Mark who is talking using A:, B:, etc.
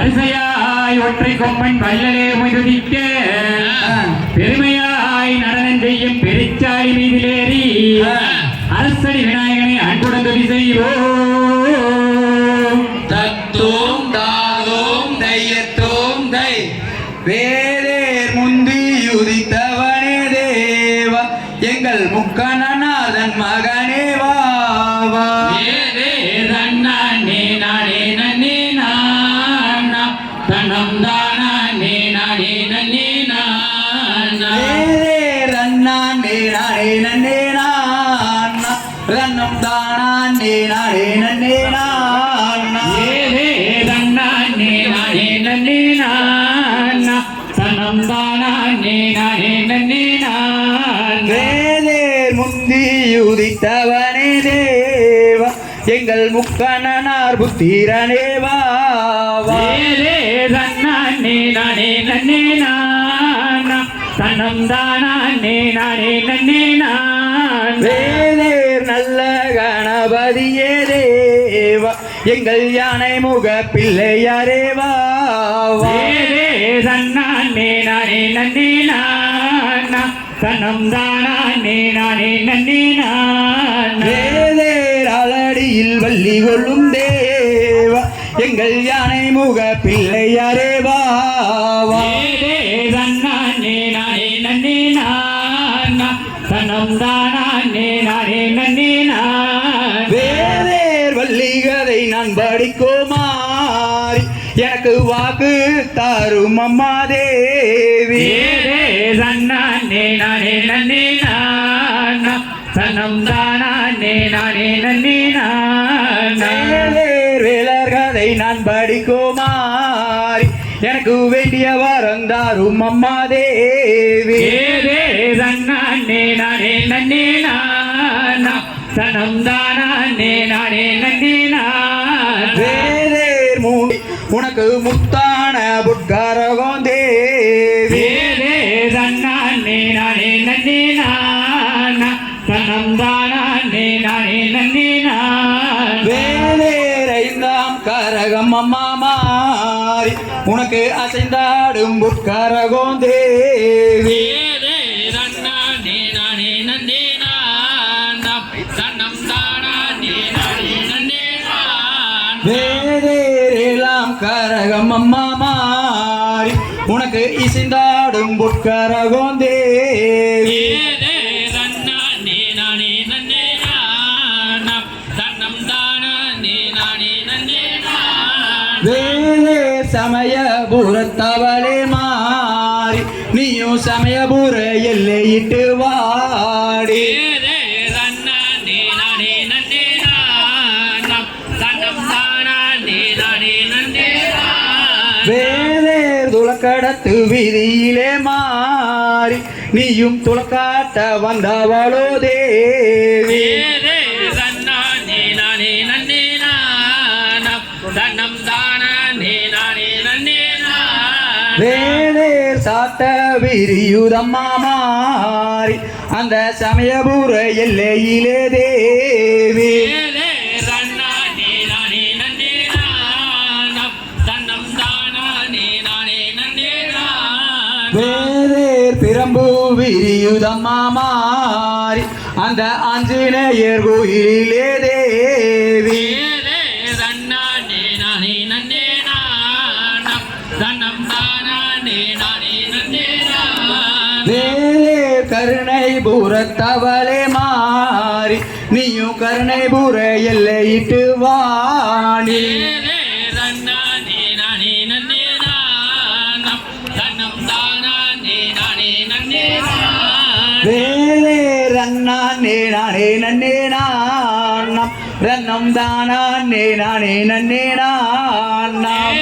A: வரிசையாய் ஒற்றை கொம்பன் வல்லலே முதுதிக்க பெருமையாய் நடனம் செய்யும் பெருச்சாய் மீதிலேறி அரசடி விநாயகனை அன்புடன் துதி செய்வோம்.
B: தத்தோம் தாதோம் தையத்தோம் தை வேலேர் முந்தியுதித்தவனே தேவா எங்கள் முக்கணநாதன் மகனே வாவா.
A: நானே நானே நன்னே நானா தனம் தானா நே நானே நன்னே நானா
B: ரன்னானே நானே நன்னே நானா ரன்னம் தானே நானே நன்னே நானா
A: ரன்னானே நானே நன்னே நானா தனம் தானா நே நானே நன்னே நானா
B: வேலேர் முந்தியுதித்தவனே தேவா எங்கள் முக்கணனார் புத்திரனே வாவா.
A: நானே நானே நன்னே நானா தனம் தானா நே நானே நன்னே நானா
B: வேலேர் நல்ல கணபதியே தேவா எங்கள் யானை முக பிள்ளையாரே வாவா.
A: நானே நானே நன்னே நானா தனம் தானா நே நானே நன்னே நானா
B: வேலேர் அலடியில் வள்ளி கொள்ளும் தேவா எங்கள் யானை முக பிள்ளையாரே வாவா.
A: நானே நானே நன்னே நானா தனம் தானா நே நானே நன்னே நானா
B: வேலேர் வள்ளிகதை நான் படிக்கோமாரி எனக்கு வாக்கு தாரும் அம்மா தேவி.
A: நானே நானே நன்னே நானா தனம் தானா நே நானே நன்னே நானா
B: வேலேர் வேலர் கதை நான் படிக்கோமாரி எனக்கு வேண்டிய வரம் தாரும் அம்மா தேவி.
A: நானே நானே நன்னே நானா தனம் தானா நே நானே நன்னே நானா
B: வேலேர் மூடி உனக்கு முத்தான புட்காரகம் தேவி.
A: நானே நானே நன்னே நானா தனம் தானா நே நானே நன்னே நானா
B: வேலேர் ஐந்தாம் கரகம் அம்மா மாறி உனக்கு அசைந்தாடும் புட்காரகம் தேவி.
A: நானே நானே நன்னே நானா தனம் தானா நே நானே நன்னே நானா
B: வேலேர் ஏழாம் கரகம் அம்மா மாறி உனக்கு இசைந்தாடும் புட்காரகம் தேவி.
A: நானே நானே நன்னே நானா தனம் தானா நே நானே நன்னே நானா
B: வேலேர் சமயபுரத்தவளே மாறி நீயும் சமயபுர எல்லையிட்டு வாடி.
A: நானே நானே நன்னே நானா தனம் தானா நே நானே நன்னே நானா
B: வேலேர் துளக்கடத்து வீதியிலே மாறி நீயும் துளக்காட்ட வந்தவளோ தேவி.
A: நானே நானே நன்னே நானா தனம் தானா நே நானே நன்னே நானா
B: வேலேர் சாட்ட விரியுதம்மா மாறி அந்த சமயபுர எல்லையிலே தேவி.
A: நானே நானே நன்னே நானா தனம் தானா நே நானே நன்னே நானா
B: வேலேர் பிரம்பு விரியுதம்மா மாறி அந்த ஆஞ்சநேயர் கோயிலே தேவி.
A: நானே நானே நன்னே நானா தனம் தானா நே நானே நன்னே நானா
B: வேலேர் கருணைபுரத்தவளே மாறி நீயும் கருணைபுர எல்லையிட்டு வாணி.
A: நானே நானே நன்னே நானா தனம் தானா நே நானே நன்னே நானா
B: வேலேர் அண்ணானே நானே நன்னே நானம் ரன்னம் தானே நானே நன்னே நானம்.